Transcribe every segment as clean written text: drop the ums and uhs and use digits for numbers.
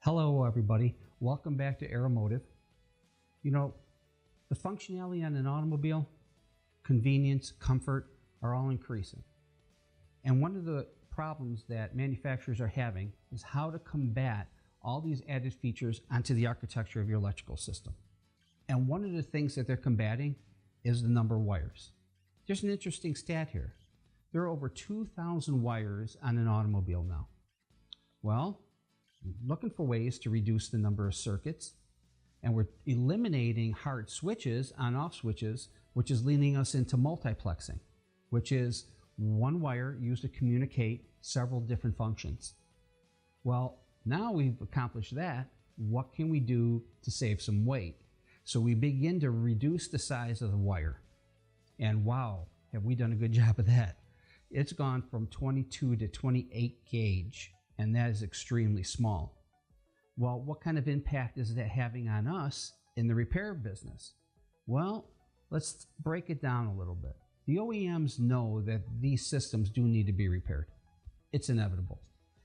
Hello everybody, welcome back to Aeromotive. You know, the functionality on an automobile, convenience, comfort are all increasing. And one of the problems that manufacturers are having is how to combat all these added features onto the architecture of your electrical system. And one of the things that they're combating is the number of wires. There's an interesting stat here. There are over 2,000 wires on an automobile now. Well, looking for ways to reduce the number of circuits, and we're eliminating hard switches, on-off switches, which is leading us into multiplexing, which is one wire used to communicate several different functions. Well, now we've accomplished that, what can we do to save some weight? So we begin to reduce the size of the wire. And wow, have we done a good job of that. It's gone from 22 to 28 gauge. And that is extremely small. Well, what kind of impact is that having on us in the repair business? Well, let's break it down a little bit. The OEMs know that these systems do need to be repaired. It's inevitable.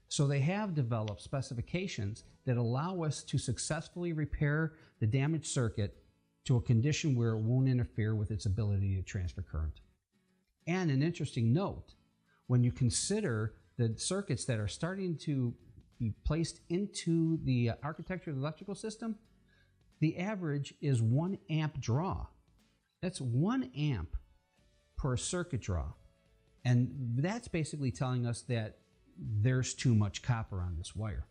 So they have developed specifications that allow us to successfully repair the damaged circuit to a condition where it won't interfere with its ability to transfer current. And an interesting note, when you consider the circuits that are starting to be placed into the architecture of the electrical system, the average is 1 amp draw. That's 1 amp per circuit draw. And that's basically telling us that there's too much copper on this wire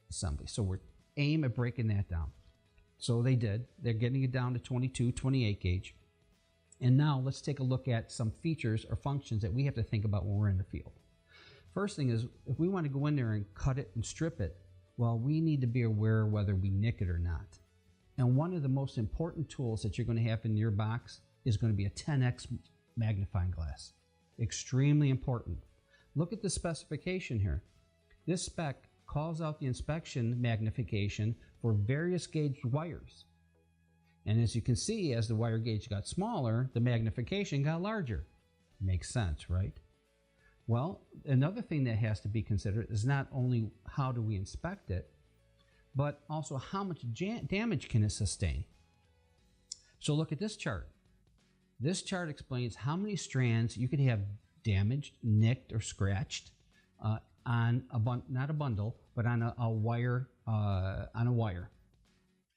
assembly. So we're aiming at breaking that down. So they did. They're getting it down to 22, 28 gauge. And now let's take a look at some features or functions that we have to think about when we're in the field. First thing is, if we want to go in there and cut it and strip it, well, we need to be aware whether we nick it or not. And one of the most important tools that you're going to have in your box is going to be a 10x magnifying glass. Extremely important. Look at the specification here. This spec calls out the inspection magnification for various gauge wires. And as you can see, as the wire gauge got smaller, the magnification got larger. Makes sense, right? Well, another thing that has to be considered is not only how do we inspect it, but also how much damage can it sustain. So look at this chart. This chart explains how many strands you could have damaged, nicked, or scratched on not a bundle, but on a wire.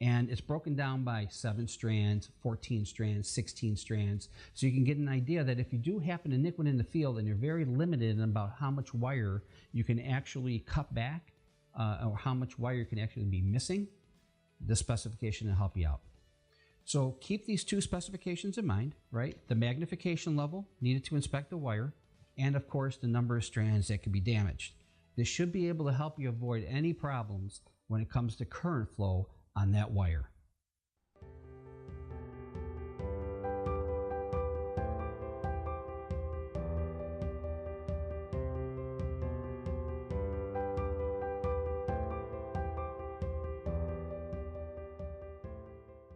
And it's broken down by 7 strands, 14 strands, 16 strands. So you can get an idea that if you do happen to nick one in the field and you're very limited about how much wire you can actually cut back or how much wire can actually be missing, this specification will help you out. So keep these two specifications in mind, right? The magnification level needed to inspect the wire, and of course the number of strands that could be damaged. This should be able to help you avoid any problems when it comes to current flow on that wire.